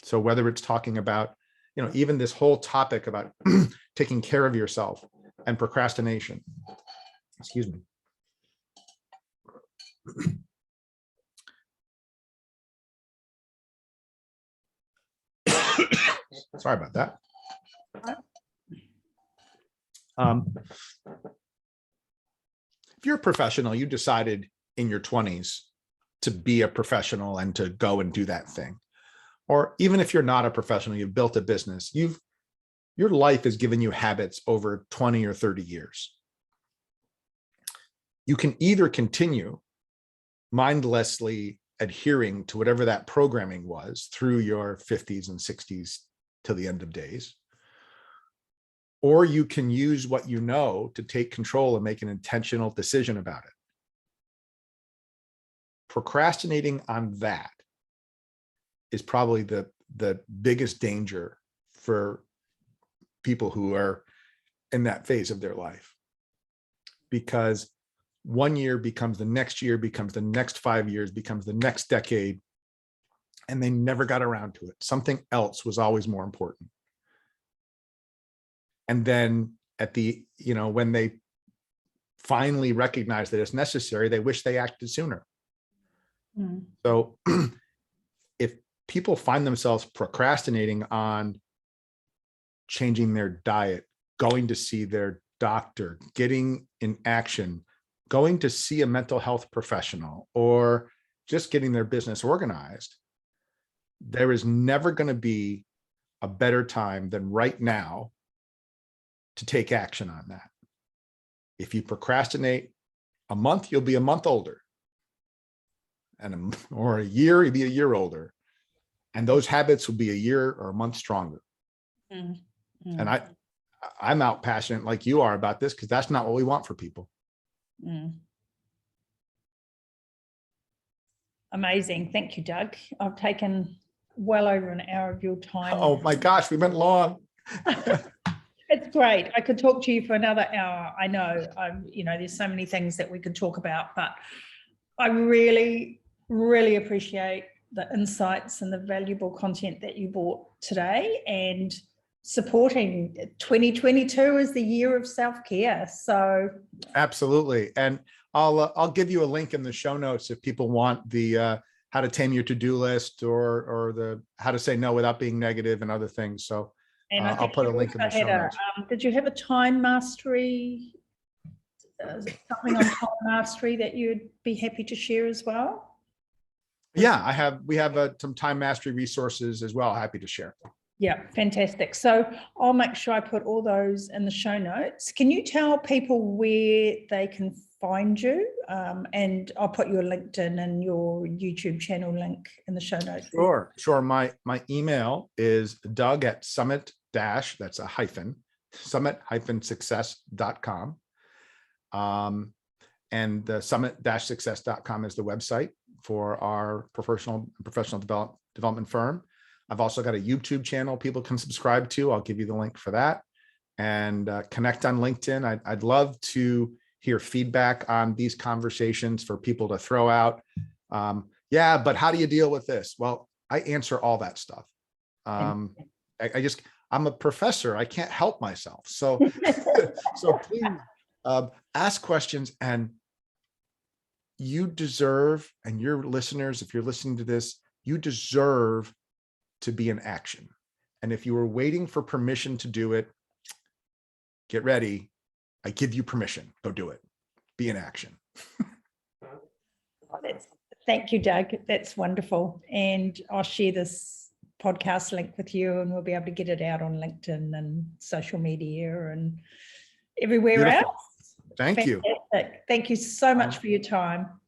So whether it's talking about, even this whole topic about taking care of yourself and procrastination, excuse me. Sorry about that. If you're a professional, you decided in your 20s to be a professional and to go and do that thing. Or even if you're not a professional, you've built a business, your life has given you habits over 20 or 30 years. You can either continue mindlessly adhering to whatever that programming was through your 50s and 60s till the end of days, or you can use what you know to take control and make an intentional decision about it. Procrastinating on that is probably the biggest danger for people who are in that phase of their life, because 1 year becomes the next year, becomes the next 5 years, becomes the next decade, and they never got around to it. Something else was always more important. And then when they finally recognize that it's necessary, they wish they acted sooner. Mm. So if people find themselves procrastinating on changing their diet, going to see their doctor, getting in action, going to see a mental health professional, or just getting their business organized, there is never going to be a better time than right now to take action on that. If you procrastinate a month, you'll be a month older. Or a year, you'll be a year older. And those habits will be a year or a month stronger. Mm-hmm. And I'm out passionate like you are about this, because that's not what we want for people. Mm. Amazing. Thank you, Doug. I've taken well over an hour of your time. Oh my gosh, we went long. It's great. I could talk to you for another hour. I know, there's so many things that we could talk about, but I really, really appreciate the insights and the valuable content that you brought today, and supporting 2022 as the year of self-care. So absolutely. And I'll give you a link in the show notes if people want the how to tame your to-do list, or the how to say no without being negative and other things. So I'll put a link in the show notes. Did you have a time mastery, something on time mastery that you'd be happy to share as well? Yeah, we have some time mastery resources as well. Happy to share. Yeah, fantastic. So I'll make sure I put all those in the show notes. Can you tell people where they can find you? And I'll put your LinkedIn and your YouTube channel link in the show notes. Sure. My email is doug@summit- that's a hyphen, summit-success.com. And the summit-success.com is the website for our professional development firm. I've also got a YouTube channel people can subscribe to. I'll give you the link for that, and connect on LinkedIn. I'd love to hear feedback on these conversations for people to throw out. Yeah, but how do you deal with this? Well, I answer all that stuff. I'm a professor. I can't help myself. So, so please ask questions, and you deserve, and your listeners, if you're listening to this, you deserve to be in action. And if you were waiting for permission to do it, get ready. I give you permission. Go do it. Be in action. Thank you, Doug. That's wonderful. And I'll share this podcast link with you, and we'll be able to get it out on LinkedIn and social media and everywhere else. Thank you. Thank you so much for your time.